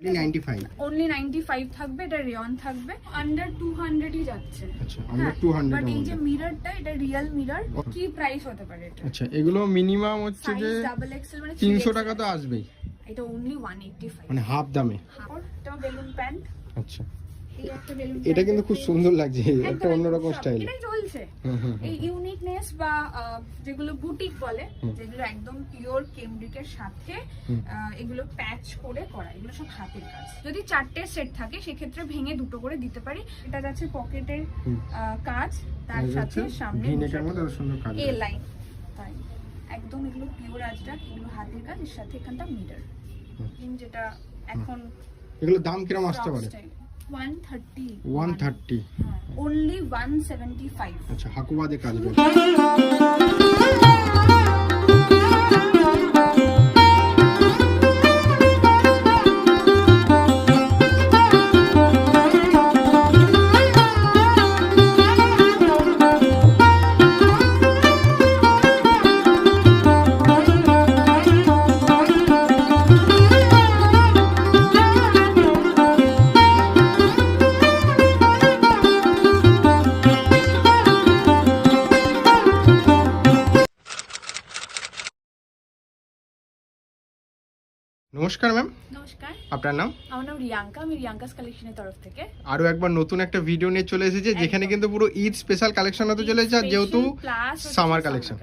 Only 95 থাকবে। এটা rayon থাকবে, আন্ডার 200 ই যাচ্ছে। আচ্ছা, আন্ডার 200 বাট এই যে মিররটা, এটা রিয়েল মিরর। কি প্রাইস হতে পারে এটা? আচ্ছা, এগুলো মিনিমাম হচ্ছে যে ডাবল এক্সেল মানে 300 টাকা তো আসবেই। এটা অনলি 185 মানে হাফ দামে। এটা বেলুন প্যান্ট। আচ্ছা, এই একটা বেলুন, এটা কিন্তু খুব সুন্দর লাগছে, একটা অন্যরকম স্টাইল। এটাই চলছে। এই ইউনিকনেস বা যেগুলো বুটিক বলে, যেগুলো একদম পিওর কেমব্রিকের সাথে এগুলো প্যাচ করে করা, এগুলো সব হাতের কাজ। যদি 4টে সেট থাকে সেক্ষেত্রে ভেঙে 2টো করে দিতে পারি। এটা যাচ্ছে পকেটের কাজ, তার সাথে সামনে ভিনেকের মধ্যে সুন্দর কাজ, এ লাইন, তাই একদম এগুলো পিওর আজরাক, এগুলো হাতের কাজ, এর সাথে এখানটা মিরর। যেটা এখন এগুলো দাম কিরকম আসতে পারে? 130 only 175। আচ্ছা, হাকুবাদে কাজ করে। নমস্কার ম্যাম। নমস্কার, আপনার নাম? আমার নাম রিয়াঙ্কা, আমি রিয়াঙ্কাস কালেকশনের তরফ থেকে আরো একবার নতুন একটা ভিডিও নিয়ে চলে এসেছে, যেখানে কিন্তু পুরো ঈদ স্পেশাল কালেকশন হতে চলেছে, আর যেহেতু সামার কালেকশন।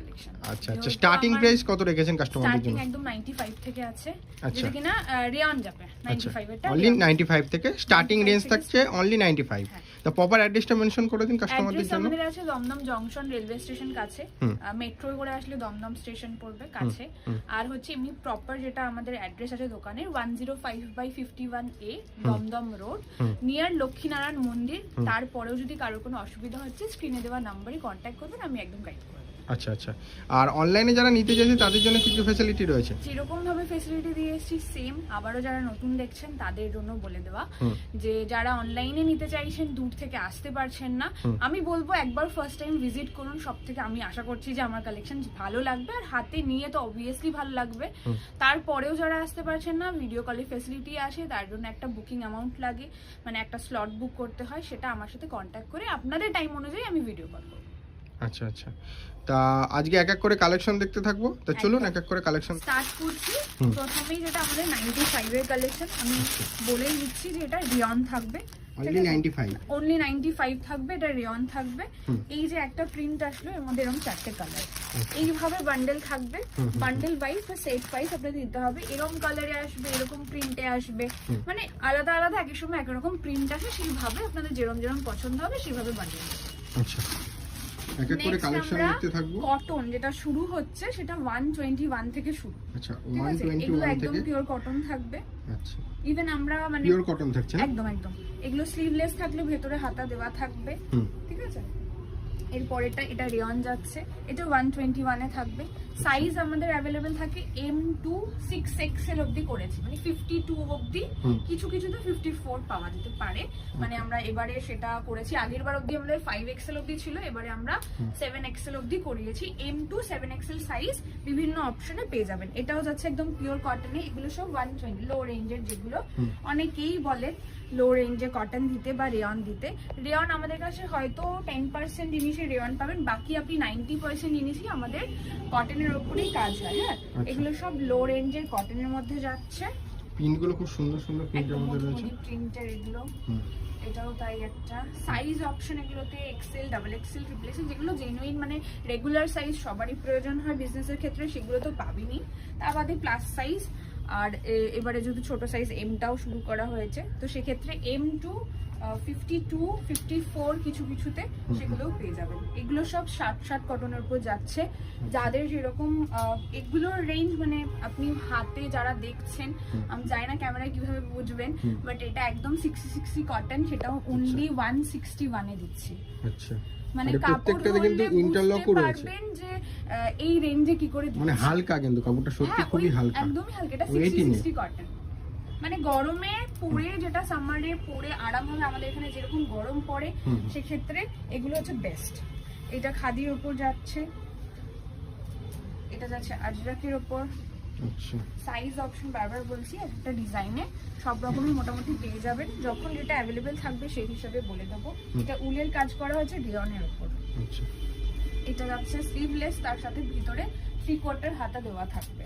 আচ্ছা আচ্ছা, স্টার্টিং প্রাইস কত রেখেছেন কাস্টমারদের জন্য? একদম 95 থেকে আছে, আচ্ছা, যেটা কিনা রেয়ন যাবে 95 এটা অনলি 95 থেকে স্টার্টিং রেঞ্জ থাকছে, অনলি 95। দ্য প্রপার অ্যাড্রেসটা মেনশন করে দিন কাস্টমারদের জন্য। আমাদের আছে দমদম জংশন রেলওয়ে স্টেশন কাছে, মেট্রো করে আসলে দমদম স্টেশন পড়বে কাছে। আর হচ্ছে এমনি প্রপার যেটা আমাদের অ্যাড্রেস আছে দোকানের 105/51A Dumdum road, near Lakshminarayan মন্দির। তারপরেও যদি কারোর কোনো অসুবিধা হচ্ছে স্ক্রিনে দেওয়া নাম্বারে কন্ট্যাক্ট করবেন, আমি একদম গাইড করব। আচ্ছা আচ্ছা, আর অনলাইনে যারা নিতে চাইছে তাদের জন্য কি কি ফ্যাসিলিটি রয়েছে? যেরকম ভাবে ফ্যাসিলিটি দিয়ে এসেছি সেম আবারও যারা নতুন দেখছেন তাদের জন্য বলে দেওয়া, যে যারা অনলাইনে নিতে চাইছেন, দূর থেকে আসতে পারছেন না, আমি বলবো একবার ফার্স্ট টাইম ভিজিট করুন। সব থেকে আমি আশা করছি যে আমার কালেকশন ভালো লাগবে, আর হাতে নিয়ে তো অবভিয়াসলি ভালো লাগবে। তারপরেও যারা আসতে পারছেন না, ভিডিও কলে ফ্যাসিলিটি আসে, তার জন্য একটা বুকিং অ্যামাউন্ট লাগে, মানে একটা স্লট বুক করতে হয়, সেটা আমার সাথে কন্ট্যাক্ট করে আপনাদের টাইম অনুযায়ী আমি ভিডিও কল করব। আচ্ছা আচ্ছা, তা আজকে এক এক করে কালেকশন দেখতে থাকবো, তো চলুন এক এক করে কালেকশন স্টার্ট করছি। প্রথমেই যেটা আমাদের 95 এর কালেকশন, আমি বলে দিচ্ছি যে এটা রিয়ন থাকবে, অনলি 95, অনলি 95 থাকবে, এটা রিয়ন থাকবে। এই যে একটা প্রিন্ট আসলো, এর মধ্যে এরকম 4টে কালার, এইভাবে বান্ডেল থাকবে, বান্ডেল ওয়াইজ বা সেট ওয়াইজ আপনাদের দিতে হবে। এরকম কালারে আসবে, এরকম প্রিন্টে আসবে, মানে আলাদা আলাদা এক সময় এক রকম প্রিন্ট আসে, সেইভাবে আপনাদের যেরকম যেরকম পছন্দ হবে সেইভাবে বান্ডেল। আচ্ছা, এক এক করে কালেকশন দেখতে থাকবো। কটন যেটা শুরু হচ্ছে সেটা 121 থেকে শুরু। আচ্ছা, 121 একদম থেকে পিওর কটন থাকবে। আচ্ছা, ইভেন আমরা মানে পিওর কটন থাকছে, একদম একদম। এগুলো স্লিভলেস থাকলে ভেতরে হাতা দেওয়া থাকবে, ঠিক আছে। এরপরেটা এটা রেয়ন যাচ্ছে, এটা 121 এ থাকবে। সাইজ আমাদের অ্যাভেলেবেল থাকে M to 6XL অবধি করেছি, মানে 52 অবধি, কিছু কিছু তো 54 পাওয়া যেতে পারে। মানে আমরা এবারে সেটা করেছি, আগের বার অবধি আমাদের 5XL অবধি ছিল, এবারে আমরা 7XL অবধি করিয়েছি। M to 7XL সাইজ বিভিন্ন অপশনে পেয়ে যাবেন। এটাও যাচ্ছে একদম পিওর কটনে, এগুলো সব 120 লো রেঞ্জের, যেগুলো অনেকেই বলেন লো রেঞ্জে কটন দিতে বা রেয়ন দিতে। রেয়ন আমাদের কাছে হয়তো 10% জিনিসে রেয়ন পাবেন, বাকি আপনি 90% জিনিসই আমাদের কটনের উপরেই কাজ হয়। হ্যাঁ, এগুলো সব লো রেঞ্জের কটনের মধ্যে যাচ্ছে। প্রিন্টগুলো খুব সুন্দর সুন্দর প্রিন্টের মধ্যে রয়েছে, প্রিন্টের এগুলো। এটাও তাই একটা সাইজ অপশন, এগুলোতে XL, double XL, triple XL, যেগুলো জেনুইন মানে রেগুলার সাইজ সবারই প্রয়োজন হয় বিজনেসের ক্ষেত্রে, সেগুলো তো পাবিনি। তার বাদে প্লাস সাইজ, আর এবারে যদি ছোট সাইজ এমটাও শুরু করা হয়েছে, তো সেক্ষেত্রে M to 52, 54 কিছু কিছুতে সেগুলোও পেয়ে যাবেন। এগুলো সব 60 কটনের উপর যাচ্ছে। যাদের যেরকম এগুলোর রেঞ্জ, মানে আপনি হাতে যারা দেখছেন, আমি জানি না ক্যামেরায় কিভাবে বুঝবেন, বাট এটা একদম 60 কটন, সেটাও অনলি 161 এ দিচ্ছি। আচ্ছা, মানে প্রত্যেকটাতে কিন্তু ইন্টারলকও রয়েছে, যে এই রেঞ্জে কি করে, মানে হালকা, কিন্তু কাপড়টা সত্যি খুবই হালকা, একদমই হালকা। এটা 60 কটন, মানে গরমে পরে, যেটা সামারে পরে আরাম হবে, আমাদের এখানে যেরকম গরম পড়ে সেক্ষেত্রে এগুলো হচ্ছে বেস্ট। এটা খাদির উপর যাচ্ছে, এটা যাচ্ছে আজরাকের উপর, আচ্ছা সাইজ অপশন বারবার বলছি, একটা ডিজাইনে সব রকমই মোটামুটি পেয়ে যাবেন। যখন যেটা অ্যাভেলেবেল থাকবে সেই হিসাবে বলে দেবো। এটা উলের কাজ করা হয়েছে রিয়নের উপর। আচ্ছা এটা যাচ্ছে স্লিভলেস, তার সাথে ভিতরে 3/4 হাতা দেওয়া থাকবে।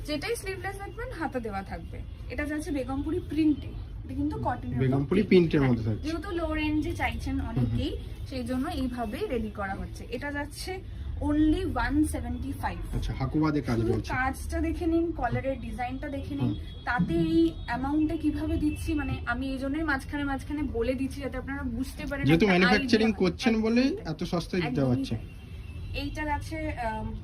যেটাই স্লিভলেস দেখবেন হাতা দেওয়া থাকবে। এটা যাচ্ছে বেগমপুরি প্রিন্টে, এটা কিন্তু কটনের বেগমপুরি প্রিন্টের মধ্যে থাকছে। যেহেতু লো রেঞ্জে চাইছেন অনেকেই, সেই জন্য এইভাবেই রেডি করা হচ্ছে। এটা যাচ্ছে অনলি 175। আচ্ছা হাকুবাদে কাজ শুধু রয়েছে। কাজটা দেখে নিন, কলারের ডিজাইনটা দেখে নিন, তাতে এই অ্যামাউন্টে কিভাবে দিচ্ছি, মানে আমি এই জন্যই মাঝখানে মাঝখানে বলে দিচ্ছি যাতে আপনারা বুঝতে পারেন। যেহেতু একটা ম্যানুফ্যাকচারিং idea করছেন হয়। বলে এত সস্তায় দিতে একদমই পারছে। তাই। এইটার আছে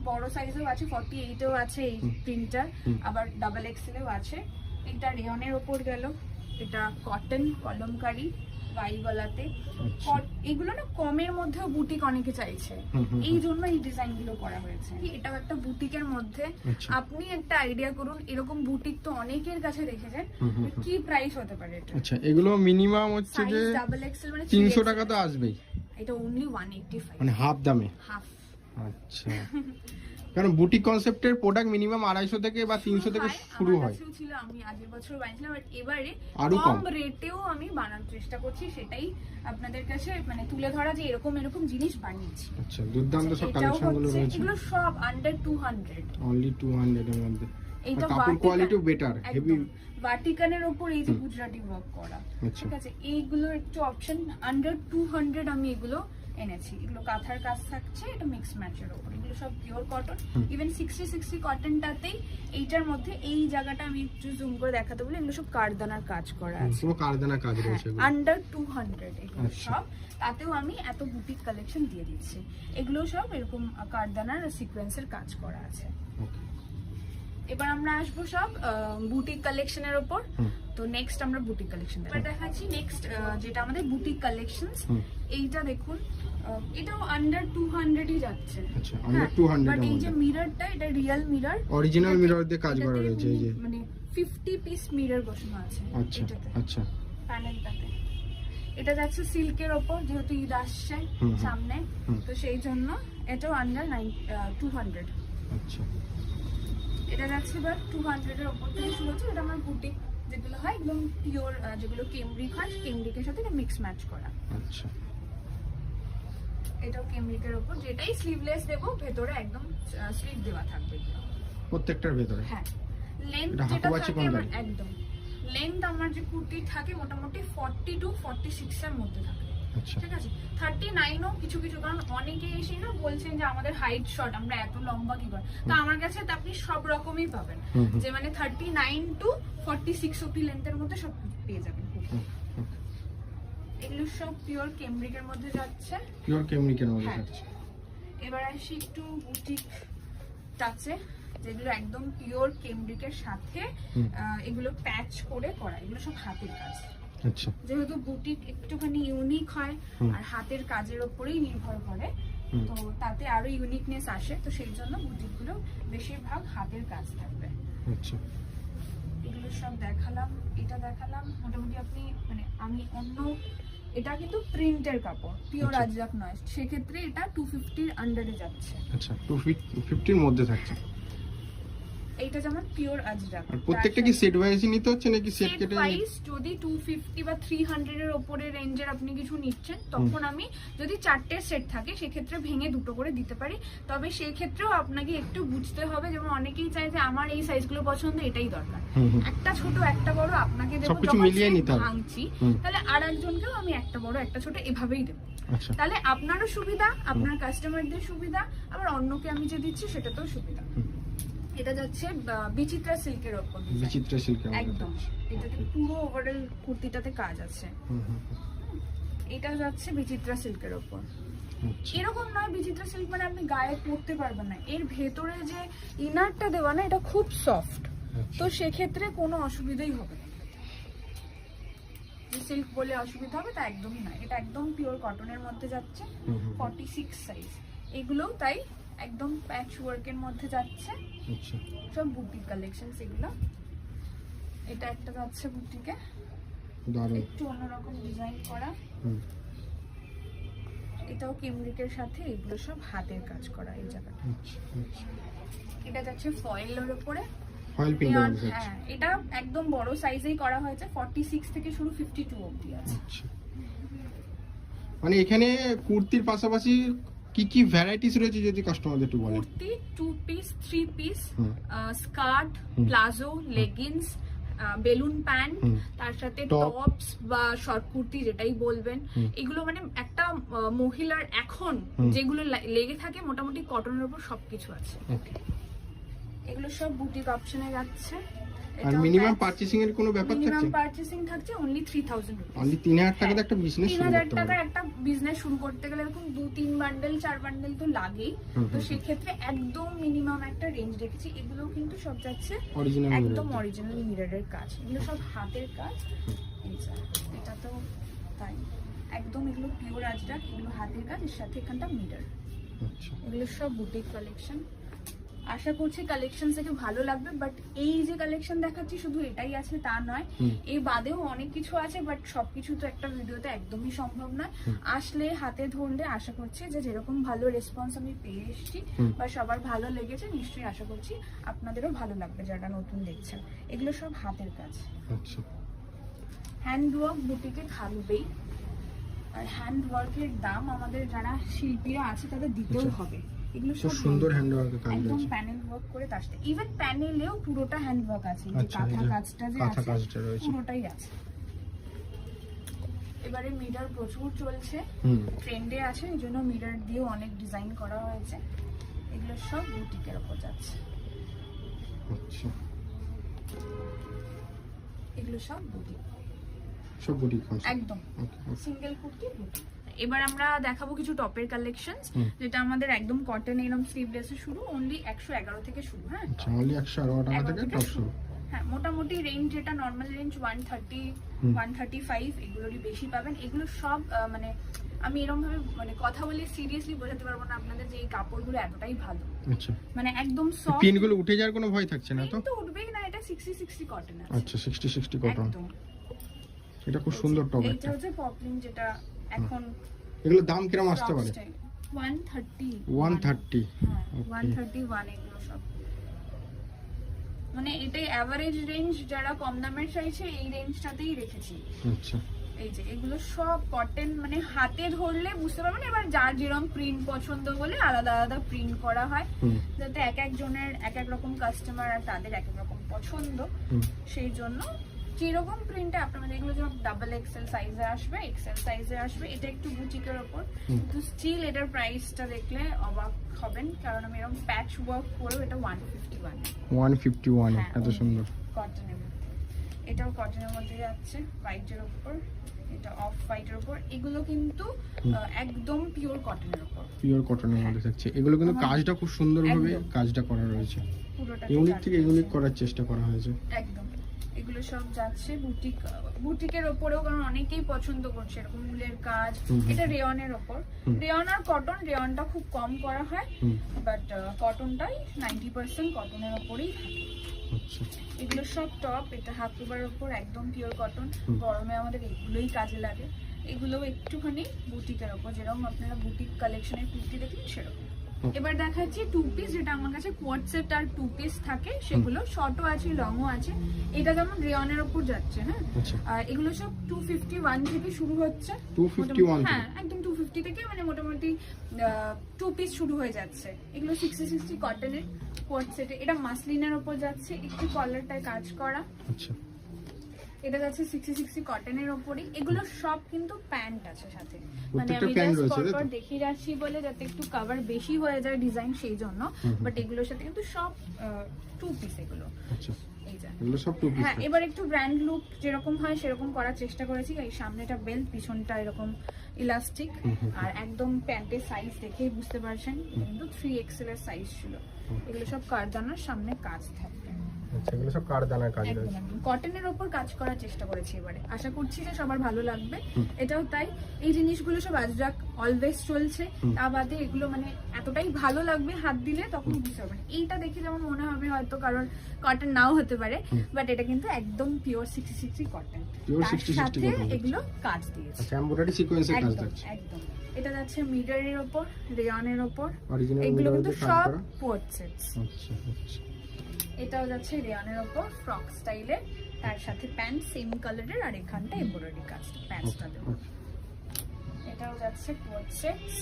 বড় সাইজেও আছে, 48এও আছে এই প্রিন্টার, আবার ডাবল এক্সেলেও আছে। এটা রেয়নের ওপর গেল, এটা কটন কলমকারি বাই গলাতে। আচ্ছা। এগুলো না কমের মধ্যেও বুটিক অনেকে চাইছে, এই জন্য এই ডিজাইন গুলো করা হয়েছে। এটাও একটা বুটিকের মধ্যে। আচ্ছা। আপনি একটা আইডিয়া করুন, এরকম বুটিক তো অনেকের কাছে দেখেছেন, কি প্রাইস হতে পারে এটা? আচ্ছা এগুলো মিনিমাম হচ্ছে যে সাইজ ডাবল এক্সেল মানে 300 টাকা তো আসবেই, এটা অনলি 185, মানে হাফ দামে। হাফ। আচ্ছা কারণ বুটিক কনসেপ্টের প্রোডাক্ট মিনিমাম 250 থেকে বা 300 থেকে শুরু আমার হয়। কাছেও ছিল, আমি আগের বছর বানিয়েছিলাম, বাট এবারে আরো কম কম। রেটেও আমি বানানোর চেষ্টা করছি। সেটাই আপনাদের কাছে মানে তুলে ধরা যে এরকম এরকম জিনিস বানিয়েছি। আচ্ছা দুর্দান্ত সব এটাও কালেকশন গুলো হচ্ছে, রয়েছে। এগুলো সব আন্ডার 200। অনলি 200 এর মধ্যে। এইটা কাপড় কোয়ালিটিও বেটার, হেভি। ভার্টিকানের উপর এই যে গুজরাটি ওয়ার্ক করা, আচ্ছা। ঠিক আছে। এইগুলো একটু অপশন আন্ডার 200 আমি এগুলো এনেছি। এগুলো কাঁথার কাজ থাকছে, এটা মিক্স ম্যাচের উপর। এগুলো সব পিওর কটন। ইভেন 60 কটনটাতেই এইটার মধ্যে এই জায়গাটা আমি একটু জুম করে দেখাতে বলি, এগুলো সব কারদানার কাজ করা আছে। পুরো কারদানা কাজ রয়েছে এগুলো। আন্ডার 200 এগুলো আচ্ছা। সব। তাতেও আমি এত বুটিক কালেকশন দিয়ে দিচ্ছি। এগুলো সব এরকম কারদানার সিকোয়েন্সের কাজ করা আছে। Okay. এবার আমরা আসবো সব বুটিক কালেকশনের উপর। তো নেক্সট আমরা বুটিক কালেকশন দেখাচ্ছি। নেক্সট যেটা আমাদের বুটিক কালেকশনস, এইটা দেখুন, এটাও আন্ডার 200ই যাচ্ছে। আচ্ছা আন্ডার 200 বাট এর এই যে মধ্যে মিররটা, এটা রিয়েল মিরর, অরিজিনাল মিরর দিয়ে কাজ করা রয়েছে। এই যে মানে 50 পিস মিরর বসানো আছে আচ্ছা এটাতে, আচ্ছা প্যানেলটাতে। এটা যাচ্ছে সিল্কের ওপর, যেহেতু ঈদ আসছে সামনে, তো সেই জন্য এটাও আন্ডার 200। আচ্ছা এটা যাচ্ছে এবার 200 এর উপর থেকে শুরু হচ্ছে। এটা আমার বুটিক যেগুলো হয় একদম পিওর, যেগুলো কেমব্রিক হয়, কেমব্রিকের সাথে এটা মিক্স ম্যাচ করা। আচ্ছা এটাও কেমব্রিকের উপর, যেটাই স্লিভলেস দেবো ভেতরে একদম স্লিভ দেওয়া থাকবে। প্রত্যেকটার ভেতরে। হ্যাঁ, লেন্থ এটা যেটা হাকুবাচি থাকে কোন আমার গাড়ি? একদম লেন্থ আমার যে কুর্তি থাকে মোটামুটি 40 to 46 এর মধ্যে থাকে। আচ্ছা ঠিক আছে, 39ও কিছু কিছু, কারণ অনেকে এসে না বলছেন যে আমাদের হাইট শর্ট, আমরা এত লম্বা কি করে। তো আমার কাছে তো আপনি সব রকমই পাবেন, যে মানে 39 to 46 অব্দি লেন্থের মধ্যে সব পেয়ে যাবেন। এগুলো সব পিওর কেমব্রিকের মধ্যে যাচ্ছে। পিওর কেমিক্যাল মধ্যে হ্যাঁ। থাকছে। এবার আসি একটু বুটিক টাচে, যেগুলো একদম পিওর কেমব্রিকের সাথে এগুলো প্যাচ করে করা। এগুলো সব হাতের কাজ। আচ্ছা যেহেতু বুটিক একটুখানি ইউনিক হয় আর হাতের কাজের উপরেই নির্ভর করে, তো তাতে আরো ইউনিকনেস আসে। তো সেই জন্য বুটিকগুলো বেশিরভাগ হাতের কাজ থাকবে। আচ্ছা এগুলো সব দেখালাম, এটা দেখালাম। মোটামুটি আপনি মানে আমি অন্য, এটা কিন্তু প্রিন্টের কাপড়, পিওর আচ্ছা। আজরাক নয়, সেক্ষেত্রে এটা 250 আন্ডারে যাচ্ছে। আচ্ছা 250 এর মধ্যে থাকছে। এইটা যেমন পিওর আজরাক। আর প্রত্যেকটা কি সেট ওয়াইজই নিতে হচ্ছে নাকি সেট সেট কেটে? ওয়াইজ যদি 250 বা 300 এর উপরে রেঞ্জের আপনি কিছু নিচ্ছেন, তখন আমি যদি 4টে সেট থাকে সেক্ষেত্রে ভেঙে 2টো করে দিতে পারি। তবে সেই ক্ষেত্রেও আপনাকে একটু বুঝতে হবে, যেমন অনেকেই চায় যে আমার এই সাইজগুলো পছন্দ, এটাই দরকার। একটা ছোট একটা বড় আপনাকে দেবো, সবকিছু যখন মিলিয়ে নিতে হবে। ভাঙছি তাহলে আর একজনকেও আমি একটা বড় একটা ছোট এভাবেই দেবো। আচ্ছা তাহলে আপনারও সুবিধা, আপনার কাস্টমারদের সুবিধা, আবার অন্যকে আমি যে দিচ্ছি সেটাতেও সুবিধা। এটা যাচ্ছে বিচিত্রা সিল্কের ওপর, বিচিত্র সিল্কের মধ্যে একদম। থাকছে। এটাতে পুরো ওভারঅল কুর্তিটাতে কাজ আছে। এটা যাচ্ছে বিচিত্রা সিল্কের ওপর। আচ্ছা এরকম নয় বিচিত্রা সিল্ক মানে আপনি গায়ে পরতে পারবেন না, এর ভেতরে যে ইনারটা দেওয়া না, এটা খুব সফট। তো সেক্ষেত্রে কোনো অসুবিধাই হবে না। যে সিল্ক বলে অসুবিধা হবে তা একদমই নয়। এটা একদম পিওর কটনের মধ্যে যাচ্ছে, 46 সাইজ। এগুলোও তাই একদম প্যাচ ওয়ার্কের মধ্যে যাচ্ছে। আচ্ছা সব বুটিক কালেকশন এগুলো। এটা একটা যাচ্ছে বুটিকে, দারুণ। একটু অন্যরকম ডিজাইন করা। হুম এটাও কেমব্রিকের সাথে, এগুলো সব হাতের কাজ করা এই জায়গাটা। আচ্ছা আচ্ছা এটা যাচ্ছে ফয়েলের উপরে। ফয়েল প্রিন্ট Rayon, আছে। হ্যাঁ এটা একদম বড় সাইজেই করা হয়েছে, 46 থেকে শুরু 52 অবধি আছে। আচ্ছা, মানে এখানে কুর্তির পাশাপাশি কি কি ভ্যারাইটিস রয়েছে যদি কাস্টমারদের একটু বলেন। কুর্তি 2 পিস, 3 পিস, হুম। Skirt, palazzo, leggings, balloon pant, তার সাথে Top। টপস বা শর্ট কুর্তি যেটাই বলবেন, এগুলো মানে একটা মহিলার এখন যেগুলো লেগে থাকে মোটামুটি কটনের উপর সবকিছু আছে। ওকে, এগুলো সব বুটিক অপশনে যাচ্ছে। আর মিনিমাম পারচেজিং এর কোনো ব্যাপার মিনিমাম থাকছে? পারচেসিং থাকছে অনলি 3000 রুপিস। অনলি 3000 টাকাতে একটা বিজনেস শুরু 3000 করতে টাকার পারবে। একটা বিজনেস শুরু করতে গেলে এরকম 2-3 বান্ডেল 4 বান্ডেল তো লাগেই। তো সেক্ষেত্রে একদম মিনিমাম একটা রেঞ্জ রেখেছি। এগুলো কিন্তু সব যাচ্ছে অরিজিনাল একদম অরিজিনাল মিররের কাজ, এগুলো সব হাতের কাজ। এই যে, এটা তো তাই একদম এগুলো পিওর আজরাক, এগুলো হাতের কাজ, এর সাথে এখানটা মিরর। আচ্ছা, এগুলো সব বুটিক কালেকশন। আশা করছি কালেকশন থেকে ভালো লাগবে, বাট এই যে কালেকশন দেখাচ্ছি শুধু এটাই আছে তা নয়, এই বাদেও অনেক কিছু আছে, বাট সবকিছু তো একটা ভিডিওতে একদমই সম্ভব নয়। আসলে হাতে ধরলে আশা করছি যে যেরকম ভালো রেসপন্স আমি পেয়ে এসেছি বা সবার ভালো লেগেছে, নিশ্চয়ই আশা করছি আপনাদেরও ভালো লাগবে যারা নতুন দেখছেন। এগুলো সব হাতের কাজ, আচ্ছা, হ্যান্ডওয়ার্ক বুটিকে থাকবেই। আর হ্যান্ডওয়ার্কের দাম আমাদের যারা শিল্পীরা আছে তাদের দিতেও হবে। এগুলো খুব সব সুন্দর হ্যান্ডওয়ার্কের কাজ একদম রয়েছে। প্যানেল ওয়ার্ক করে তার সাথে ইভেন প্যানেলেও পুরোটা হ্যান্ডওয়ার্ক আছে, এই যে আচ্ছা, কাঁথা এই যে কাজটা যে কাঁথা আছে কাজটা রয়েছে। পুরোটাই আছে। এবারে মিরর প্রচুর চলছে, ট্রেন্ডে আছে, এই জন্য মিরর দিয়েও অনেক ডিজাইন করা হয়েছে। এগুলো সব বুটিকের উপর যাচ্ছে, আচ্ছা, এগুলো সব বুটিক সব বুটিক কনসেপ্ট। একদম ওকে, সিঙ্গেল কুর্তি বুটিক। এবার আমরা দেখাবো কিছু টপের কালেকশনস, যেটা আমাদের একদম কটন এরকম স্লিভলেসে শুরু, অনলি 111 থেকে শুরু। হ্যাঁ, আচ্ছা, অনলি 111 টাকা থেকে টপ শুরু। হ্যাঁ, মোটামুটি রেঞ্জ যেটা নরমাল রেঞ্জ 130 135 এগুলোরই বেশি পাবেন। এগুলো সব মানে আমি এরকম ভাবে মানে কথা বলে সিরিয়াসলি বোঝাতে পারবো না আপনাদের যে এই কাপড়গুলো এতটাই ভালো, আচ্ছা, মানে একদম সফট। পিন গুলো উঠে যাওয়ার কোনো ভয় থাকছে না তো? তো উঠবেই না, এটা 60 কটন আছে। আচ্ছা, 60 কটন। একদম, এটা খুব সুন্দর টপ এইটা একটা। হচ্ছে পপলিন, যেটা এখন এগুলো দাম কিরকম আসতে পারে? 130 130। হ্যাঁ, 131 এগুলো সব। মানে এটাই এভারেজ রেঞ্জ, যারা কম দামের চাইছে এই রেঞ্জটাতেই রেখেছি। আচ্ছা, এই যে এগুলো সব কটন, মানে হাতে ধরলে বুঝতে পারবেন। এবার যার যেরকম প্রিন্ট পছন্দ বলে আলাদা আলাদা প্রিন্ট করা হয়, যাতে এক একজনের এক এক রকম কাস্টমার আর তাদের এক এক রকম পছন্দ, সেই জন্য যেরকম প্রিন্টে আপনাদের এগুলো যেমন ডাবল এক্সেল সাইজে আসবে, এক্সেল সাইজে আসবে। এটা একটু বুটিকের ওপর, কিন্তু স্টিল এটার প্রাইসটা দেখলে অবাক হবেন, কারণ আমি এরকম প্যাচ ওয়ার্ক করেও এটা 151 হ্যাঁ, এত সুন্দর। কটনের মধ্যে, এটাও কটনের মধ্যে যাচ্ছে, হোয়াইটের উপর, এটা অফ হোয়াইটের উপর। এগুলো কিন্তু একদম পিওর কটনের উপর, পিওর কটনের মধ্যে থাকছে। এগুলো কিন্তু কাজটা খুব সুন্দরভাবে একদম। কাজটা করা রয়েছে, পুরোটা ইউনিক থেকে ইউনিক করার চেষ্টা করা হয়েছে। একদম। এগুলো সব যাচ্ছে বুটিক, বুটিকের ওপরেও, কারণ অনেকেই পছন্দ করছে এরকম উলের কাজ। এটা রেয়নের ওপর, রেয়ন আর কটন, রেয়নটা খুব কম করা হয়, বাট কটনটাই 90% কটনের ওপরেই থাকে। আচ্ছা, এগুলো সব টপ, এটা হাকুবার ওপর একদম পিওর কটন, গরমে আমাদের এগুলোই কাজে লাগে। এগুলো একটুখানি বুটিকের ওপর, যেরকম আপনারা বুটিক কালেকশনের কুর্তি দেখলেন সেরকম। এবার দেখাচ্ছি 2 পিস, যেটা আমার কাছে কোয়াড সেট আর 2 পিস থাকে, সেগুলো শর্টও আছে লংও আছে। এটা যেমন রেয়নের ওপর যাচ্ছে। হ্যাঁ, আর এগুলো সব 251 থেকে শুরু হচ্ছে। 251? হ্যাঁ, একদম 250 থেকে, মানে মোটামুটি 2 পিস শুরু হয়ে যাচ্ছে। এগুলো 60 কটনের কোয়াড সেটে, এটা মাসলিনের ওপর যাচ্ছে, একটু কলারটায় কাজ করা। আচ্ছা, এটা যাচ্ছে 60 কটনের ওপরই। এগুলো সব কিন্তু প্যান্ট আছে সাথে, মানে প্রত্যেকটা আমি প্যান্ট জাস্ট রয়েছে, পরপর দেখিয়ে যাচ্ছি বলে যাতে একটু কভার বেশি হয়ে যায় ডিজাইন, সেই জন্য। বাট এগুলোর সাথে কিন্তু সব 2 পিস এগুলো। আচ্ছা, এই যে এগুলো সব 2 পিস। হ্যাঁ, এবার একটু ব্র্যান্ড লুক যেরকম হয় সেরকম করার চেষ্টা করেছি। এই সামনেটা বেল্ট, পিছনটা এরকম ইলাস্টিক, আর একদম প্যান্টের সাইজ দেখেই বুঝতে পারছেন কিন্তু 3XL এর সাইজ ছিল। এগুলো সব কারদানার সামনে কাজ থাকবে। আচ্ছা, এগুলো সব কারদানার কাজ রয়েছে। কটনের ওপর কাজ করার চেষ্টা করেছি এবারে, আশা করছি যে সবার ভালো লাগবে। এটাও তাই, এই জিনিসগুলো সব আজরাক অলওয়েজ চলছে, তা বাদে এগুলো মানে এতটাই ভালো লাগবে হাত দিলে তখন বুঝতে পারবেন। এইটা দেখে যেমন মনে হবে হয়তো কারণ কটন নাও হতে পারে, বাট এটা কিন্তু একদম পিওর 60-60 কটন, তার সাথে এগুলো কাজ দিয়েছে। আচ্ছা, এমব্রয়ডারি সিকোয়েন্সের কাজ একদম থাকছে। একদম। এটা যাচ্ছে মিররের ওপর, রেয়নের ওপর, অরিজিনাল এগুলো মিরর কিন্তু দিয়ে কাজ সব করা। পোর্ট্রেটস। আচ্ছা আচ্ছা, এটাও যাচ্ছে রেয়নের ওপর ফ্রক স্টাইলে, তার সাথে প্যান্ট সেম কালারের, আর এখানটা এমব্রয়ডারি কাজ প্যান্টসটা দেবো। এটাও যাচ্ছে পোর্ট্রেটস।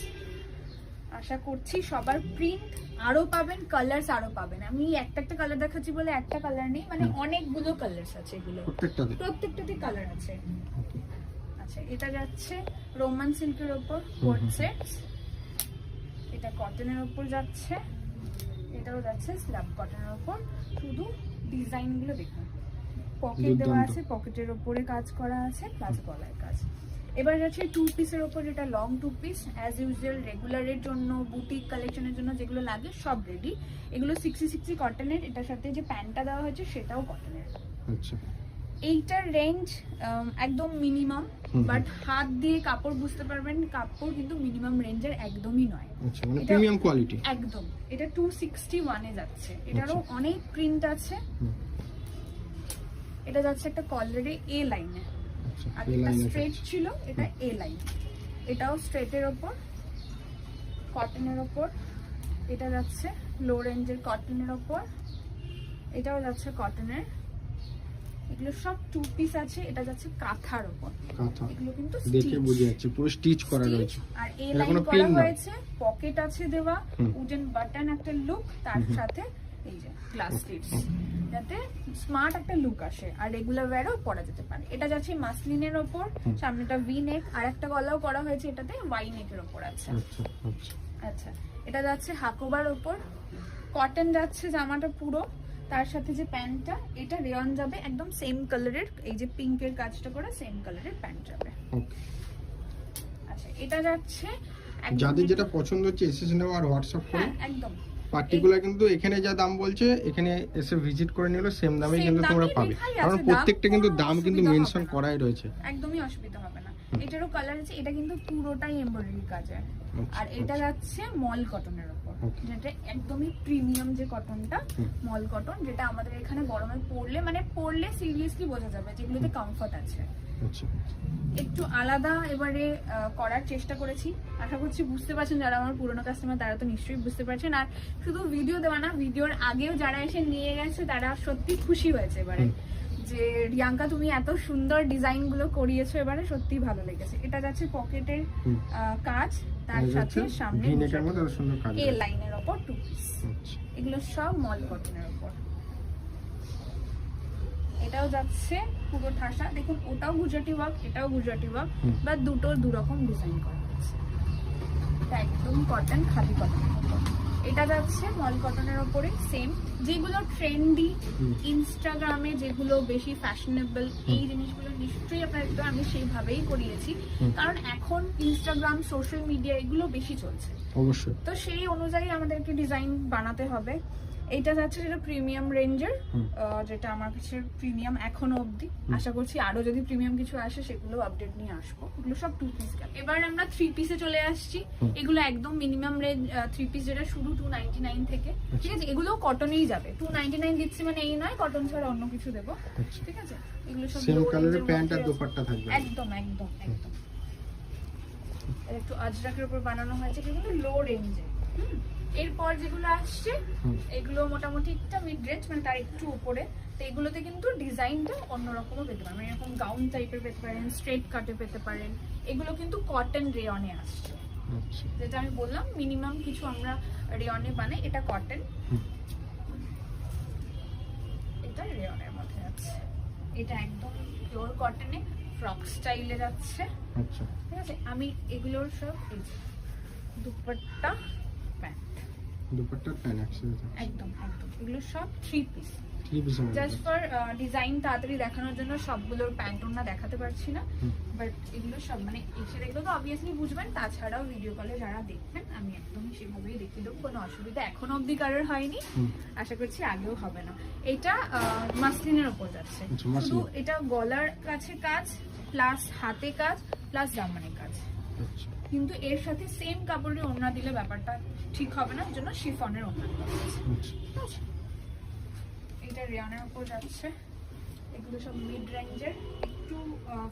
আশা করছি সবার প্রিন্ট আরো পাবেন, কালারস আরো পাবেন। আমি একটা একটা কালার দেখাচ্ছি বলে একটা কালার নেই, মানে অনেকগুলো কালারস আছে, এগুলো প্রত্যেকটাতে কালার আছে। আচ্ছা, এটা যাচ্ছে রোমান সিল্কের ওপর পোর্ট্রেটস, এটা কটনের ওপর যাচ্ছে, এটাও যাচ্ছে স্ল্যাব কটনের ওপর। শুধু ডিজাইনগুলো দেখুন, পকেট দেওয়া আছে, পকেটের ওপরে কাজ করা আছে, প্লাস গলায় কাজ। এবার যাচ্ছে টু পিসের ওপর, যেটা long two piece as usual রেগুলারের জন্য, বুটিক কালেকশনের জন্য যেগুলো লাগে সব রেডি। এগুলো 60-60 কটনের, এটার সাথে যে প্যান্টটা দেওয়া হয়েছে সেটাও কটনের। আচ্ছা, এইটার রেঞ্জ একদম মিনিমাম, বাট হাত দিয়ে কাপড় বুঝতে পারবেন কাপড় কিন্তু মিনিমাম রেঞ্জের একদমই নয়। আচ্ছা, মানে প্রিমিয়াম কোয়ালিটি একদম। এটা 261 এ যাচ্ছে, এটারও অনেক প্রিন্ট আছে। এটা যাচ্ছে একটা কলারে এ লাইনে, আর এটা স্ট্রেট ছিল, এটা এ লাইন। এটাও স্ট্রেটের ওপর কটনের ওপর, এটা যাচ্ছে লো রেঞ্জের কটনের ওপর, এটাও যাচ্ছে কটনের। এগুলো সব টু পিস আছে, এটা যাচ্ছে কাঁথার উপর। কাঁথা এগুলো কিন্তু দেখে বুঝে যাচ্ছে পুরো স্টিচ করা রয়েছে, আর এই লাইন করা হয়েছে, পকেট আছে দেওয়া, উডেন বাটন একটা লুক, তার সাথে এই যে গ্লাস স্লিভস, যাতে স্মার্ট একটা লুক আসে, আর রেগুলার ওয়্যারও পরা যেতে পারে। এটা যাচ্ছে মাসলিনের ওপর, সামনেটা ভি নেক, আর একটা গলাও করা হয়েছে এটাতে ওয়াই নেকের ওপর আছে। আচ্ছা, এটা যাচ্ছে হাকোবার ওপর, কটন যাচ্ছে জামাটা পুরো, তার সাথে যে প্যান্টটা, এটা রেয়ন যাবে, একদম সেম কালারের, এই যে পিঙ্কের কাজটা করা সেম কালারের প্যান্ট যাবে। আচ্ছা, এটা যাচ্ছে যাদের যেটা পছন্দ হচ্ছে এসে নেওয়া আর হোয়াটসঅ্যাপ করে একদম পার্টিকুলার, কিন্তু এখানে যা দাম বলছে এখানে এসে ভিজিট করে নিলে সেম দামে কিন্তু তোমরা পাবে, কারণ প্রত্যেকটা কিন্তু দাম কিন্তু মেনশন করাই রয়েছে, একদমই অসুবিধা হবে না। এটারও কালার আছে, এটা কিন্তু পুরোটাই এমব্রয়ডারি কাজ হয়। আর এটা যাচ্ছে মল কটনের উপর, যেটা একদমই প্রিমিয়াম যে কটনটা, মল কটন, যেটা আমাদের এখানে গরমে পরলে সিরিয়াসলি বোঝা যাবে যেগুলোতে কমফর্ট আছে। একটু আলাদা এবারে করার চেষ্টা করেছি, আশা করছি বুঝতে পারছেন যারা আমার পুরনো কাস্টমার, তারা তো নিশ্চয়ই বুঝতে পারছেন। আর শুধু ভিডিও দেওয়া না, ভিডিওর আগেও যারা এসে নিয়ে গেছে তারা সত্যি খুশি হয়েছে এবারে, যে রিয়াঙ্কা তুমি এত সুন্দর ডিজাইন গুলো করিয়েছো, এবারে সত্যি ভালো লেগেছে। এটা যাচ্ছে পকেটের কাজ, তার সাথে সামনে এ লাইনের ওপর টু পিস, এগুলো সব মল কটনের ওপর। এটাও যাচ্ছে পুরো ঠাসা, দেখুন ওটাও গুজরাটি ওয়ার্ক, এটাও গুজরাটি ওয়ার্ক, বা দুটো দুরকম ডিজাইন করা হয়েছে। এটা একদম কটন, খাদি কটনের ওপর। এটা যাচ্ছে মল কটনের ওপরে সেম, যেগুলো ট্রেন্ডি, ইনস্টাগ্রামে যেগুলো বেশি ফ্যাশনেবল, এই জিনিসগুলো নিশ্চয়ই আপনাদের আমি সেইভাবেই করিয়েছি, কারণ এখন ইনস্টাগ্রাম, সোশ্যাল মিডিয়া এগুলো বেশি চলছে অবশ্যই, তো সেই অনুযায়ী আমাদেরকে ডিজাইন বানাতে হবে। এইটা যাচ্ছে যেটা প্রিমিয়াম রেঞ্জের, যেটা আমার কাছে প্রিমিয়াম এখনো অবধি, আশা করছি আরো যদি প্রিমিয়াম কিছু আসে সেগুলো আপডেট নিয়ে আসবো। এগুলো সব টু পিস গেল। এবার আমরা থ্রি পিসে চলে আসছি। এগুলো একদম মিনিমাম রেঞ্জ থ্রি পিস, যেটা শুরু 299 থেকে, ঠিক আছে? এগুলো কটনেই যাবে, 299 দিচ্ছি মানে এই নয় কটন ছাড়া অন্য কিছু দেবো, ঠিক আছে? এগুলো সব সেম কালারের প্যান্ট আর দোপাট্টা থাকবে, একদম একদম একদম। একটু আজরাকের উপর বানানো হয়েছে, কিন্তু লো রেঞ্জে। এরপর যেগুলো আসছে এগুলো মোটামুটি একটা মিড রেঞ্জ, মানে তার একটু উপরে, তো এগুলোতে কিন্তু ডিজাইনটা অন্যরকমও পেতে পারেন, মানে এরকম গাউন টাইপের পেতে পারেন, স্ট্রেট কাটে পেতে পারেন। এগুলো কিন্তু কটন রেয়নে আসছে, যেটা আমি বললাম মিনিমাম কিছু আমরা রেয়নে বানাই। এটা কটন, এটা রেয়নের মধ্যে আছে, এটা একদম পিওর কটনে ফ্রক স্টাইলে যাচ্ছে, ঠিক আছে? আমি এগুলোর সব দুপাট্টা প্যান্ট, দুপাট্টার প্যান্ট একদম একদম, এগুলো সব থ্রি পিস। 3 পিসের মধ্যে জাস্ট ফর ডিজাইন তাড়াতাড়ি দেখানোর জন্য সবগুলোর প্যান্ট ওড়না দেখাতে পারছি না, বাট এগুলো সব মানে এসে দেখলে তো অবভিয়াসলি বুঝবেন, তাছাড়াও ভিডিও কলে যারা দেখবেন আমি একদম সেভাবেই দেখিয়ে দেবো, কোনো অসুবিধা এখনো অবধি কারোর হয়নি, আশা করছি আগেও হবে না। এটা মাসলিনের ওপর যাচ্ছে, আচ্ছা, মাসলিন। শুধু এটা গলার কাছে কাজ প্লাস হাতে কাজ প্লাস জামানে কাজ, আচ্ছা কিন্তু এর সাথে সেম কাপড়ের ওড়না দিলে ব্যাপারটা ঠিক হবে না, এর জন্য শিফনের ওড়না দেওয়া হয়েছে। আচ্ছা এটা রেয়নের উপর যাচ্ছে, এগুলো সব মিড রেঞ্জের, একটু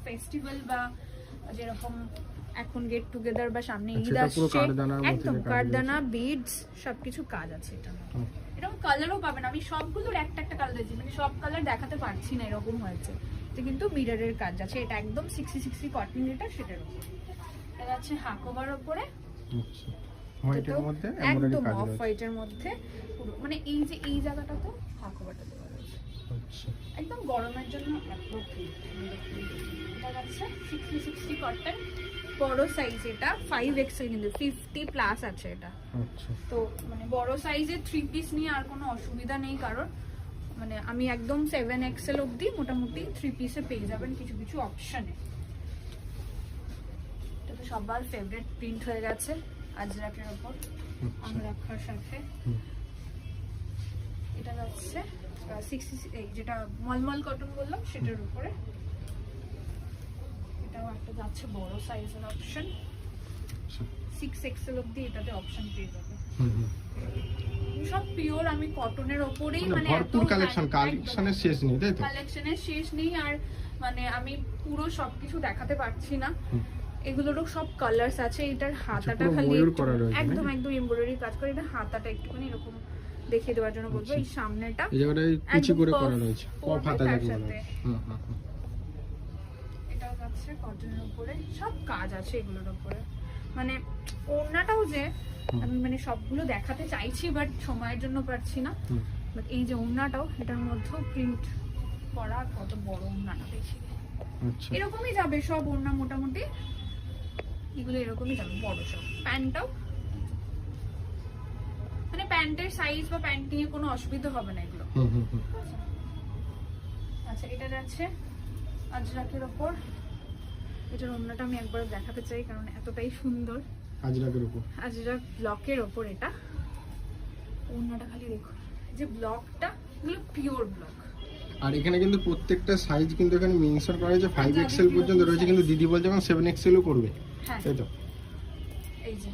ফেস্টিভ্যাল বা যেরকম এখন গেট টুগেদার বা সামনে ঈদ এটা পুরো আসছে, কারদানার মধ্যে একদম কাজ কারদানা বিডস সবকিছু কাজ আছে এটা। এরকম কালারও পাবেন, আমি সবগুলোর একটা একটা কালার দিয়েছি, মানে সব কালার দেখাতে পারছি না এরকম হয়েছে। এটা কিন্তু মিররের কাজ আছে, এটা একদম 60-60 কটন যেটা সেটার উপর। এটা আছে হাকোবার উপরে, আচ্ছা হোয়াইটের মধ্যে এমব্রয়ডারি একদম কাজ অফ রয়েছে। হোয়াইটের মধ্যে পুরো, মানে এই যে এই জায়গাটা তো হাকোবাটা দেওয়া রয়েছে, আচ্ছা একদম গরমের জন্য অ্যাপ্রোপ্রিয়েট। এটা আছে 60-60 কটন, বড় সাইজ, এটা 5XL কিন্তু 50+ আছে এটা। আচ্ছা তো মানে বড় সাইজের 3 পিস নিয়ে আর কোনো অসুবিধা নেই কারণ, মানে আমি একদম 7XL অবধি মোটামুটি 3 পিসে পেয়ে যাবেন কিছু কিছু অপশনে। এটা তো সবার ফেভারিট প্রিন্ট হয়ে গেছে আজরাকের ওপর আংরাক্ষার সাথে। এটা যাচ্ছে 60, যেটা মলমল কটন বললাম সেটার উপরে। এটাও একটা যাচ্ছে বড় সাইজের অপশন, 6XL অবধি এটাতে অপশন পেয়ে যাবে। সব পিওর আমি কটনের ওপরেই, মানে ভরপুর কালেকশন, কালেকশনের শেষ নেই তাই তো? কালেকশনের শেষ নেই, আর মানে আমি পুরো সবকিছু দেখাতে পারছি না। এগুলোরও সব কালারস আছে, এটার হাতাটা পুরো খালি ময়ূর করা রয়েছে, একদম নাকি? একদম এমব্রয়ডারি কাজ করে, এটা হাতাটা একটুখানি এরকম দেখিয়ে দেওয়ার জন্য বলবো। এই সামনেটা এই জায়গাটায় কুচি করে একদম করা রয়েছে, puff পপ হাতা তার যেটা বলা সাথে। হয়। এটাও যাচ্ছে কটনের উপরে, সব কাজ আছে এগুলোর উপরে। মানে ওড়নাটাও যে আমি মানে সবগুলো দেখাতে চাইছি বাট সময়ের জন্য পারছি না, বাট এই যে ওড়নাটাও এটার মধ্যেও প্রিন্ট করা, কত বড় ওড়নাটা দেখি, আচ্ছা এরকমই যাবে সব ওড়না মোটামুটি, এগুলো এরকমই যাবে বড় সব। প্যান্টটাও মানে প্যান্টের সাইজ বা প্যান্ট নিয়ে কোনো অসুবিধা হবে না এগুলো। আচ্ছা এটা যাচ্ছে আজরাকের ওপর, এটার ওড়নাটা আমি একবার দেখাতে চাই কারণ এতটাই সুন্দর। আজরাকের উপর আজরাক ব্লকের ওপর এটা, ওড়নাটা খালি দেখুন, যে ব্লকটা এগুলো পিওর ব্লক। আর এখানে কিন্তু প্রত্যেকটা সাইজ কিন্তু এখানে মেনশন করা হয়েছে, 5XL পর্যন্ত রয়েছে, কিন্তু দিদি বলছে এখন 7XL ও করবে হ্যাঁ তাই তো? এই যে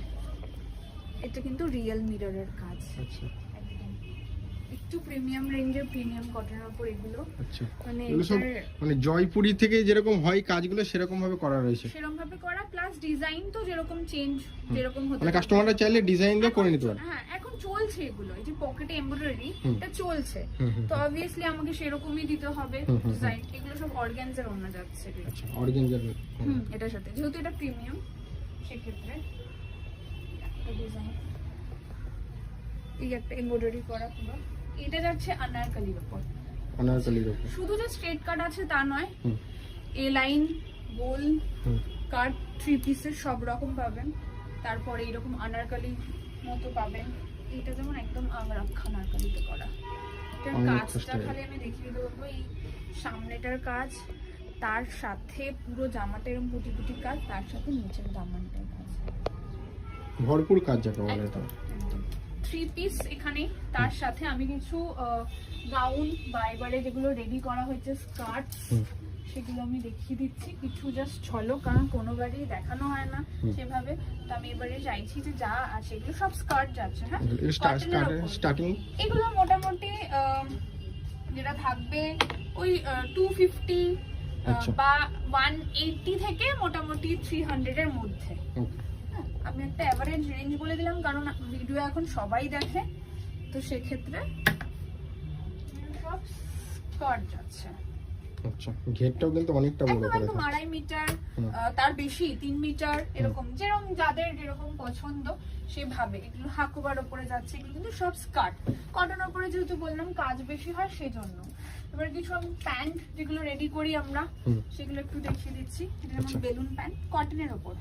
এটা কিন্তু রিয়েল মিররের কাজ, আচ্ছা একদম একটু প্রিমিয়াম রেঞ্জের প্রিমিয়াম কটনের উপর এগুলো, আচ্ছা মানে এগুলো সব মানে জয়পুরি থেকে যেরকম হয় কাজগুলো সেরকম ভাবে করা রয়েছে, সেরকম ভাবে করা, প্লাস ডিজাইন তো যেরকম চেঞ্জ যেরকম হতে মানে পারে। কাস্টমাররা চাইলে ডিজাইন দিয়ে করে নিতে পারে। হ্যাঁ এখন চলছে এগুলো, এই যে পকেটে এমব্রয়ডারি এটা চলছে, হুম, হুম, তো অবভিয়াসলি আমাকে সেরকমই দিতে হবে ডিজাইন। এগুলো সব অর্গানজার ওড়না যাচ্ছে এগুলো। আচ্ছা অরিজিনাল এটার সাথে যেহেতু এটা প্রিমিয়াম সেক্ষেত্রে একটা ডিজাইন, এই একটা এমব্রয়ডারি করা পুরো। এটা যাচ্ছে আনারকলির উপর, অনারকলির উপর। শুধু যে স্ট্রেট কাট আছে তা নয়, হুম এ লাইন গোল হুম কাট 3 পিসের সব রকম পাবেন। তারপরে এরকম আনারকলি মতো পাবেন, এটা যেমন একদম আংরাক্ষা আনারকলিতে করা। এটার আংরাক্ষা কাজটা style। খালি আমি দেখিয়ে দেবো, এই সামনেটার কাজ, তার সাথে পুরো জামাটা এরকম পুটি পুটি কাজ, তার সাথে নিচের দামানটার কাজ, ভরপুর কাজ যাকে বলে এটা। 3 পিস এখানে। তার সাথে আমি কিছু গাউন বা এবারে যেগুলো রেডি করা হয়েছে স্কার্ট, সেগুলো আমি দেখিয়ে দিচ্ছি কিছু, জাস্ট ঝলক, কারণ কোনোবারই দেখানো হয় না সেভাবে। তো আমি এবারে চাইছি যে যা আছে এগুলো সব স্কার্ট যাচ্ছে। হ্যাঁ স্টার্টিং এগুলো মোটামুটি যেটা থাকবে ওই 250 আচ্ছা। বা 180 থেকে মোটামুটি 300 এর মধ্যে। হ্যাঁ, আমি একটা অ্যাভারেজ রেঞ্জ বলে দিলাম কারণ ভিডিও এখন সবাই দেখে, তো সেক্ষেত্রে সব স্কার্ট যাচ্ছে। আচ্ছা ঘেরটাও কিন্তু অনেকটা বড় একদম করে একদম 2.5 মিটার, তার বেশি 3 মিটার এরকম, যেরকম যাদের যেরকম পছন্দ সেভাবে। এগুলো হাকুবার উপরে যাচ্ছে, এগুলো কিন্তু সব স্কার্ট। কটন উপরে যেহেতু বললাম কাজ বেশি হয় সেজন্য। এবার কিছু আমি প্যান্ট যেগুলো রেডি করি আমরা সেগুলো একটু দেখিয়ে দিচ্ছি। এটা যেমন বেলুন প্যান্ট কটনের উপর,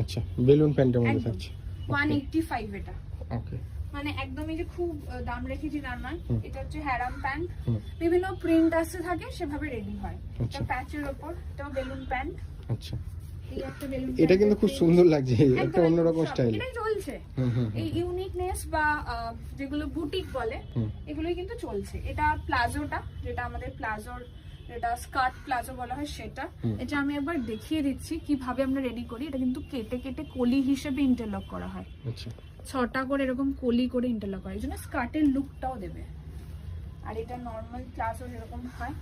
আচ্ছা বেলুন প্যান্টের মধ্যে থাকছে 185 এটা। ওকে মানে একদমই যে খুব দাম রেখেছি তা নয়। হুম। এটা হচ্ছে হ্যারাম প্যান্ট, হুম। বিভিন্ন প্রিন্ট আসতে থাকে সেভাবে রেডি হয়। আচ্ছা। এটা প্যাচের উপর, এটা বেলুন প্যান্ট। আচ্ছা, এই একটা বেলুন এটা কিন্তু খুব সুন্দর লাগছে, একটা একদম অন্যরকম সব, স্টাইল। এটাই চলছে। এই ইউনিকনেস বা যেগুলো বুটিক বলে এগুলোই কিন্তু চলছে। এটা প্লাজোটা, যেটা আমাদের প্লাজোর, যেটা স্কার্ট প্লাজো বলা হয় সেটা। এটা আমি একবার দেখিয়ে দিচ্ছি কিভাবে আমরা রেডি করি। এটা কিন্তু কেটে কেটে কলি হিসেবে ইন্টারলক করা হয়। আচ্ছা, 6টা করে এরকম কলি করে ইন্টারলক করা, এই জন্য স্কার্টের লুকটাও দেবে। আর এটা নর্মাল প্লাজো যেরকম হয়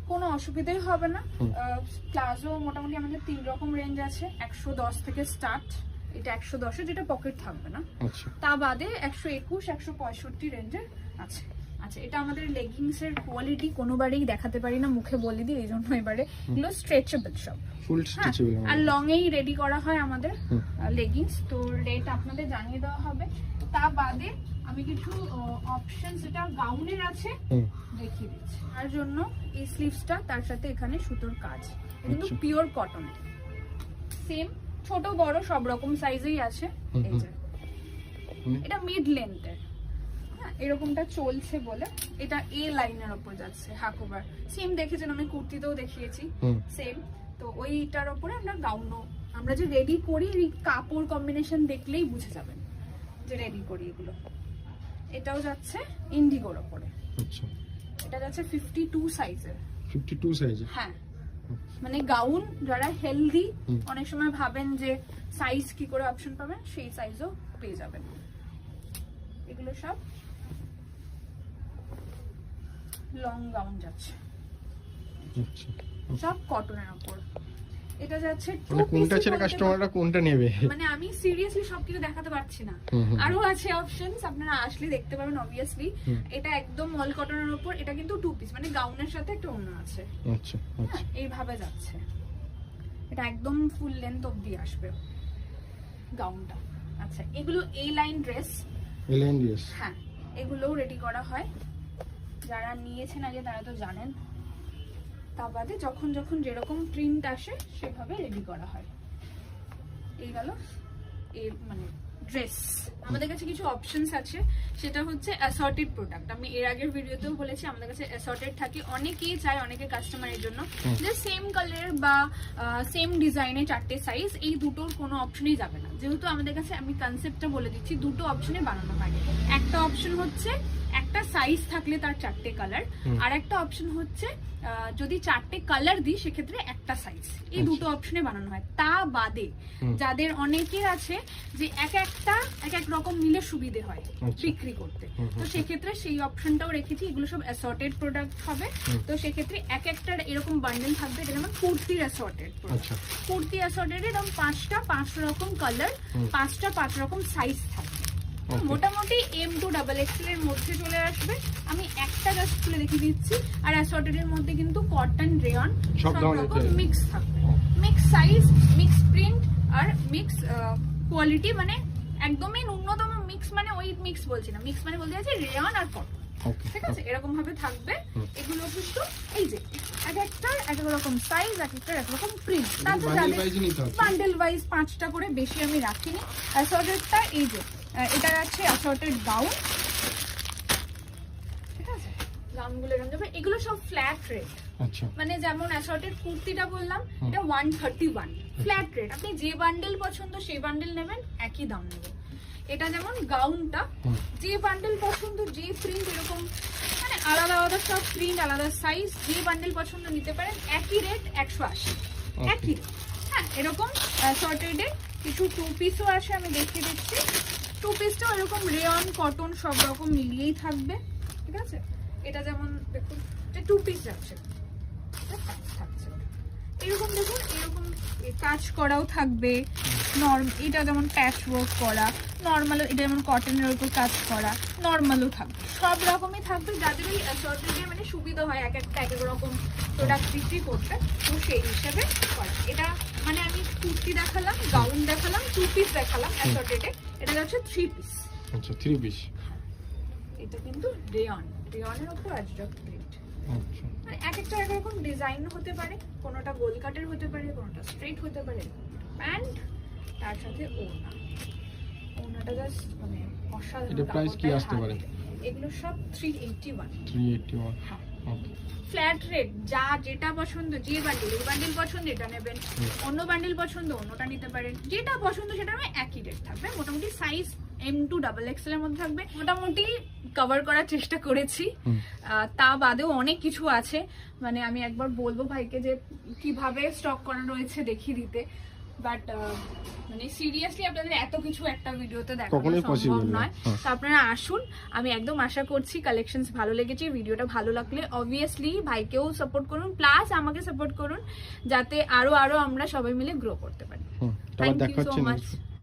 কোনো অসুবিধাই হবে না। প্লাজো মোটামুটি আমাদের 3 রকম রেঞ্জ আছে, 110 থেকে স্টার্ট। এটা 110 যেটা পকেট থাকবে না, আচ্ছা, তা বাদে 121, 165 রেঞ্জের আছে। আচ্ছা, এটা আমাদের লেগিংস এর কোয়ালিটি কোনোবারেই দেখাতে পারি না, মুখে বলে দিই, এই জন্য এবারে এগুলো স্ট্রেচেবল সব, ফুল স্ট্রেচেবল। আর লং এই রেডি করা হয় আমাদের লেগিংস। তো রেট আপনাদের জানিয়ে দেওয়া হবে। তা বাদে আমি কিছু অপশন যেটা গাউনের আছে দেখিয়ে দিচ্ছি। তার জন্য এই স্লিভসটা, তার সাথে এখানে সুতোর কাজ, কিন্তু আচ্ছা। পিওর কটন, সেম ছোট বড় সব রকম সাইজেই আছে। এই যে এটা মিড লেন্থের, হ্যাঁ এরকমটা চলছে বলে এটা এ লাইনের উপর যাচ্ছে, হাকোবার সেম দেখেছেন, আমি কুর্তিতেও দেখিয়েছি সেম। তো ওইটার উপরে আমরা গাউনও, আমরা যে রেডি করি এই কাপড় কম্বিনেশন দেখলেই বুঝে যাবেন যে রেডি করি এগুলো। এটাও যাচ্ছে ইন্ডিগোর উপরে। আচ্ছা, এটা যাচ্ছে 52 সাইজের। 52 সাইজ। হ্যাঁ, মানে গাউন যারা হেলদি অনেক সময় ভাবেন যে সাইজ কি করে অপশন পাবেন, সেই সাইজও পেয়ে যাবেন। এগুলো সব লং গাউন যাচ্ছে, আচ্ছা, সব কটনের উপর। এটা যাচ্ছে মানে কোনটা ছেড়ে কাস্টমাররা কোনটা নেবে, মানে আমি সিরিয়াসলি সবকিছু দেখাতে পারছি না, আরো আছে অপশনস, আপনারা আসলে দেখতে পাবেন অবভিয়াসলি। এটা একদম অল কটনের উপর, এটা কিন্তু 2 পিস, মানে গাউনের সাথে একটা ওড়না আছে। আচ্ছা, আচ্ছা, এইভাবে যাচ্ছে, এটা একদম ফুল লেন্থ অবধি আসবে গাউনটা। আচ্ছা, এগুলো এ লাইন ড্রেস, এলএনডিএস। হ্যাঁ এগুলোও রেডি করা হয়, যারা নিয়েছেন আগে তারা তো জানেন। তা বাদে যখন যখন যেরকম প্রিন্ট আসে সেভাবে রেডি করা হয়। এই গেল এর মানে ড্রেস। আমাদের কাছে কিছু অপশনস আছে, সেটা হচ্ছে অ্যাসর্টেড প্রোডাক্ট। আমি এর আগের ভিডিওতেও বলেছি আমাদের কাছে অ্যাসর্টেড থাকে। অনেকেই চায়, অনেকে কাস্টমারের জন্য যে সেম কালার বা সেম ডিজাইনে 4টে সাইজ, এই দুটোর কোনো অপশনই যাবে না। যেহেতু আমাদের কাছে, আমি কনসেপ্টটা বলে দিচ্ছি, দুটো অপশনে বানানো হয়। একটা অপশন হচ্ছে একটা সাইজ থাকলে তার 4টে কালার, আর একটা অপশন হচ্ছে যদি 4টে কালার দিই সেক্ষেত্রে একটা সাইজ। এই দুটো অপশনে বানানো হয়। তা বাদে যাদের অনেকের আছে যে এক এক রকম নিলে সুবিধে হয় বিক্রি করতে, তো সেক্ষেত্রে সেই অপশনটাও রেখেছি। এগুলো সব অ্যাসর্টেড প্রোডাক্ট হবে। তো সেক্ষেত্রে এক একটার এরকম বান্ডেল থাকবে, যেমন কুর্তির অ্যাসর্টেড প্রোডাক্ট। কুর্তি অ্যাসর্টেড এরকম 5টা 5 রকম কালার, 5টা 5 রকম সাইজ থাকবে। মোটামুটি M2 XXL এর মধ্যে চলে আসবে। আমি একটা জাস্ট খুলে দেখিয়ে দিচ্ছি। আর অ্যাসর্টেড এর মধ্যে কিন্তু কটন, রেয়ন সব রকম মিক্স থাকবে, মিক্স সাইজ, মিক্স প্রিন্ট আর মিক্স কোয়ালিটি, মানে একদমই ন্যূনতম মিক্স, মানে ওই মিক্স বলছি না, মিক্স মানে বলতে চাইছি রেয়ন আর কটন, ঠিক আছে, এরকম ভাবে থাকবে। এগুলো কিন্তু এই যে এক একটা এক রকম সাইজ, এক একটা এক রকম প্রিন্ট, তারপর বান্ডেল ওয়াইজ 5টা করে, বেশি আমি রাখিনি। অ্যাসর্টেডটা এই যে এটা আছে অ্যাসর্টেড গাউন, ঠিক আছে, গাউনগুলো এরকম যাবে। এগুলো সব ফ্ল্যাট রেট, আচ্ছা, মানে যেমন অ্যাসর্টেড কুর্তিটা বললাম এটা 131 ফ্ল্যাট রেট। আপনি যে বান্ডেল পছন্দ সেই বান্ডেল নেবেন, একই দাম নেবেন। এটা যেমন গাউনটা, যে বান্ডেল পছন্দ, যে প্রিন্ট, এরকম মানে আলাদা আলাদা সব প্রিন্ট, আলাদা সাইজ, যে বান্ডেল পছন্দ নিতে পারেন, একই রেট 180, একই। হ্যাঁ, এরকম অ্যাসর্টেডে কিছু 2 পিসও আছে, আমি দেখিয়ে দিচ্ছি। 2 পিসটাও এরকম রেয়ন, কটন সব রকম মিলিয়েই থাকবে, ঠিক আছে। এটা যেমন দেখুন, যে 2 পিস যাচ্ছে, থাকছে এরকম, দেখুন এরকম কাজ করাও থাকবে। এটা যেমন প্যাচ ওয়ার্ক করা, নর্মাল, এটা যেমন কটনের উপর কাজ করা, নর্মালও থাকবে, সব রকমই থাকবে। যাদের এই অ্যাসর্টেডে মানে সুবিধা হয় এক একটা এক রকম প্রোডাক্ট বিক্রি করতে, তো সেই হিসাবে করা। এটা মানে আমি কুর্তি দেখালাম, গাউন দেখালাম, 2 পিস দেখালাম অ্যাসর্টেডে। এটা হচ্ছে 3 পিস। আচ্ছা, 3 পিস। এটা কিন্তু রেয়নের উপর অ্যাজরক প্রিন্ট। আচ্ছা, মানে এক একটা এক রকম ডিজাইন হতে পারে, কোনোটা গোল কাটের হতে পারে, কোনোটা স্ট্রেট হতে পারে। প্যান্ট তার সাথে ওড়না, ওনাটা জাস্ট মানে অসাধারণ। এটা প্রাইস কি আসতে পারে? এগুলো সব 381। 381। হ্যাঁ, ওকে। ফ্ল্যাট রেট, যা যেটা পছন্দ, যে বান্ডিল, এই বান্ডিল পছন্দ এটা নেবেন, অন্য বান্ডিল পছন্দ অন্যটা নিতে পারেন, যেটা পছন্দ সেটা একই রেট থাকবে। মোটামুটি সাইজ M2 XXL এর মধ্যে থাকবে। মোটামুটি কভার করার চেষ্টা করেছি, তা বাদেও অনেক কিছু আছে। মানে আমি একবার বলবো ভাইকে যে কিভাবে স্টক করা রয়েছে দেখিয়ে দিতে, বাট মানে সিরিয়াসলি আপনাদের এত কিছু একটা ভিডিওতে দেখানো সম্ভব নয়। তো আপনারা আসুন, আমি একদম আশা করছি কালেকশনস ভালো লেগেছে। ভিডিওটা ভালো লাগলে অবভিয়াসলি ভাইকেও সাপোর্ট করুন, প্লাস আমাকে সাপোর্ট করুন, যাতে আরো আমরা সবাই মিলে গ্রো করতে পারি। Thank you so much.